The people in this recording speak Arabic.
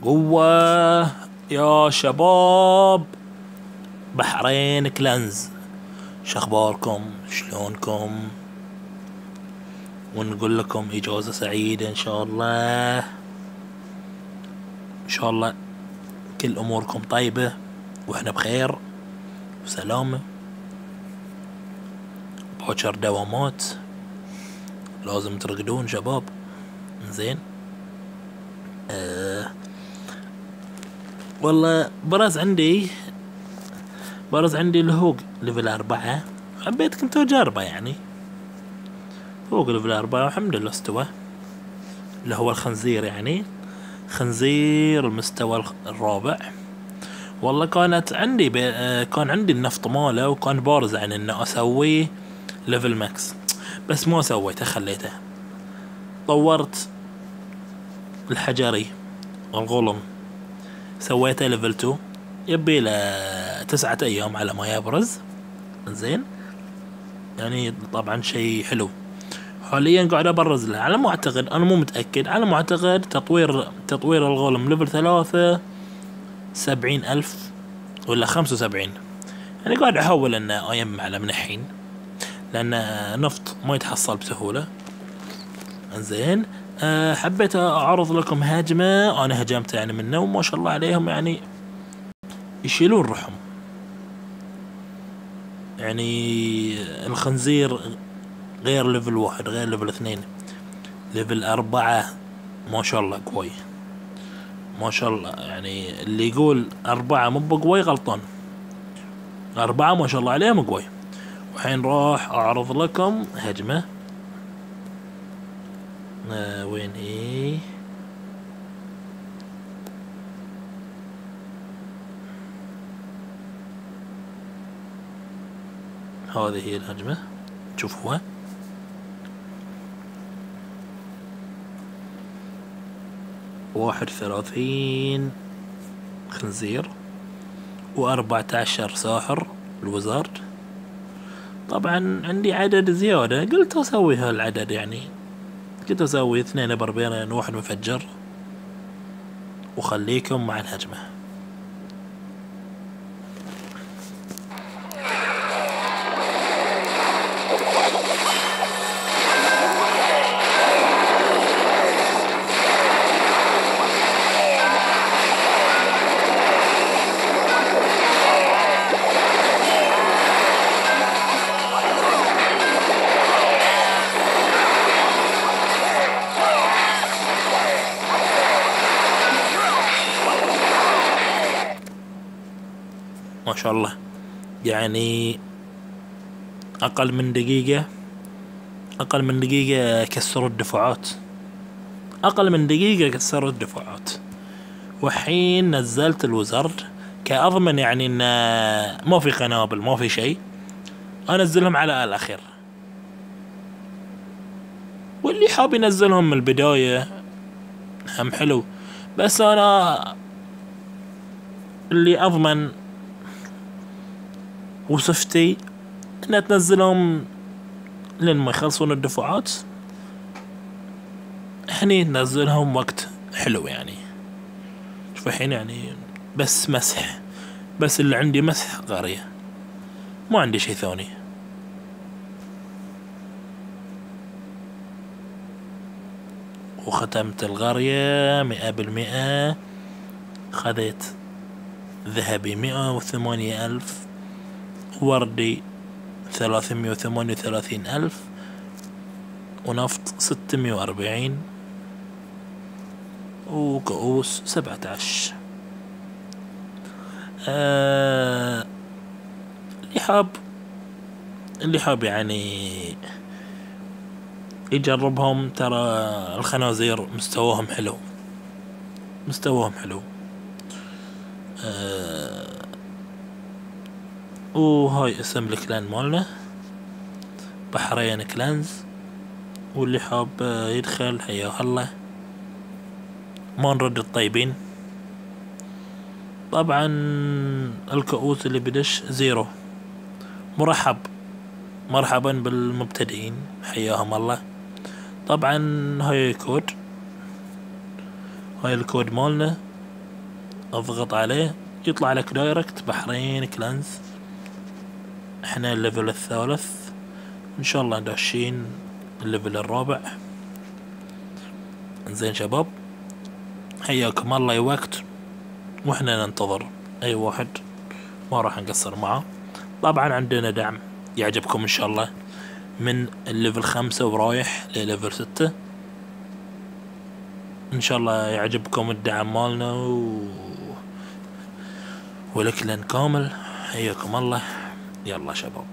قوة يا شباب. بحرين كلانز، شخباركم؟ شلونكم؟ ونقول لكم إجازة سعيدة إن شاء الله. إن شاء الله كل أموركم طيبة وإحنا بخير وسلامة. باكر دوامات، لازم ترقدون شباب. زين. والله برز عندي الهوق ليفل 4. حبيت كنت أجربه يعني. هوق ليفل 4 والحمد لله استوى، اللي هو الخنزير يعني، خنزير المستوى الرابع. والله كانت عندي كان عندي النفط ماله، وكان بارز عن انه اسويه ليفل ماكس، بس ما سويته، خليته. طورت الحجري الغلم، سويته ليفل 2، يبي له 9 ايام على ما يبرز. زين يعني، طبعا شيء حلو. حاليا قاعد ابرز له، على ما اعتقد، انا مو متأكد، على ما اعتقد تطوير الغلم ليفل 3 70,000 ولا 75. يعني قاعد احاول ان ايم على من الحين، لان نفط ما يتحصل بسهولة. زين. حبيت اعرض لكم هجمة انا هجمت يعني منه، وما شاء الله عليهم يعني يشيلون روحهم. يعني الخنزير غير ليفل 1 غير ليفل 2، ليفل 4 ما شاء الله قوي، ما شاء الله. يعني اللي يقول 4 مو بقوي غلطان. 4 ما شاء الله عليهم قوي. وحين راح اعرض لكم هجمة. وين هي؟ هذه هي الهجمة، تشوفوها. واحد 30 خنزير و14 ساحر الوزارد. طبعا عندي عدد زيادة، قلت اسوي هالعدد يعني، قلت اسوي 2 بربرين واحد مفجر، وخليكم مع الهجمة. ما شاء الله، يعني اقل من دقيقة كسروا الدفاعات، اقل من دقيقة كسروا الدفاعات. وحين نزلت الوزرد كأضمن يعني ان ما في قنابل ما في شيء، انزلهم على الاخير. واللي حاب ينزلهم من البداية هم حلو، بس انا اللي اضمن وصفتي ان تنزلهم لين ما يخلصون الدفاعات. هني ننزلهم وقت حلو يعني. شوف الحين يعني بس مسح، بس اللي عندي مسح قرية، ما عندي شيء ثاني. وختمت القرية 100%. خذيت ذهبي 108,000، وردي 338,000، ونفط 640، وكؤوس 17. اللي حاب يعني يجربهم، ترى الخنازير مستواهم حلو، مستواهم حلو. وهاي اسم الكلان مالنا، بحرين كلانز. واللي حاب يدخل حياه الله، ما نرد الطيبين. طبعا الكؤوس اللي بدش 0، مرحبا بالمبتدئين، حياهم الله. طبعا هاي الكود مالنا اضغط عليه يطلع لك دايركت بحرين كلانز. احنا الليفل الثالث، ان شاء الله داشين الليفل الرابع. زين شباب، حياكم الله. اي وقت واحنا ننتظر اي واحد، ما راح نقصر معه. طبعا عندنا دعم يعجبكم ان شاء الله من الليفل 5 ورايح لليفل 6. ان شاء الله يعجبكم الدعم مالنا ولكلن كامل. حياكم الله. يلا شباب.